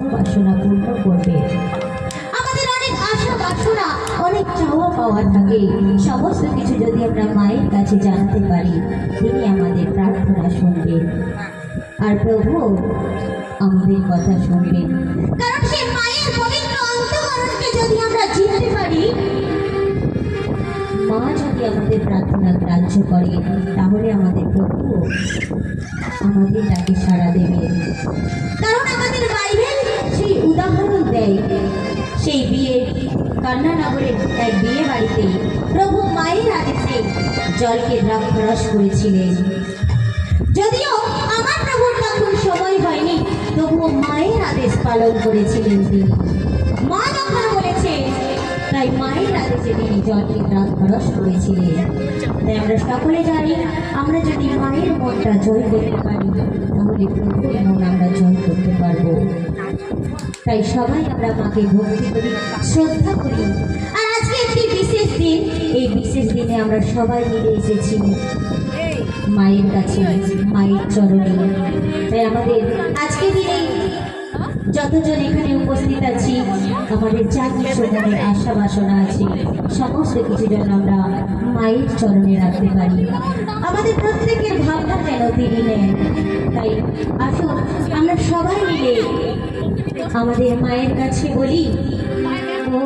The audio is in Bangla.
মনোবাসনা পূর্ণ করবে। আমাদের অনেক আশা বাসনা, অনেক চাওয়া পাওয়া থাকে, সমস্ত কিছু যদি আমরা মায়ের কাছে জানতে পারি, তিনি আমাদের প্রার্থনা শুনবেন আর প্রভু আমাদের কথা শুনবেন। কারণ সেই মায়ের পবিত্র অন্তঃকরণকে যদি আমরা চিনতে পারি, মা যদি আমাদের প্রার্থনা গ্রাহ্য করে, তাহলে আমাদের প্রভু আমাদের ডাকে সাড়া দেবে। কারণ আমাদের বাইবেল সেই উদাহরণ দেয়, সেই কন্যানগরের এক বিয়ে বাড়িতে প্রভু মায়ের আদেশে জলকে দ্রাক্ষরস করেছিলেন। যদিও আমার প্রভুর তখন সময় হয়নি, তবুও মায়ের আদেশ পালন করেছিলেন তিনি। মা যখন বলেছে, তাই মায়ের আদেশে তিনি জলকে দ্রাক্ষরস করেছিলেন। তাই আমরা সকলে জানি, আমরা যদি মায়ের মনটা জয় করতে পারি, তাহলে প্রভুর মন আমরা জয় করতে পারবো। তাই সবাই আমরা মাকে ভক্তি করি, শ্রদ্ধা করি। আর আজকে একটি বিশেষ দিন, এই বিশেষ দিনে আমরা সবাই মিলে এসেছি মায়ের কাছে, মায়ের চরণে। তাই আমাদের আজকে দিনে যতজন এখানে উপস্থিত আছি, আমাদের যা কিছু মনের আশা বাসনা আছে, সমস্ত কিছু যেন আমরা মায়ের চরণে রাখতে পারি। আমাদের প্রত্যেকের ভাবনা যেন তিনি নেন। তাই আসুন আমরা সবাই মিলে আমাদের মায়ের কাছে বলি, ও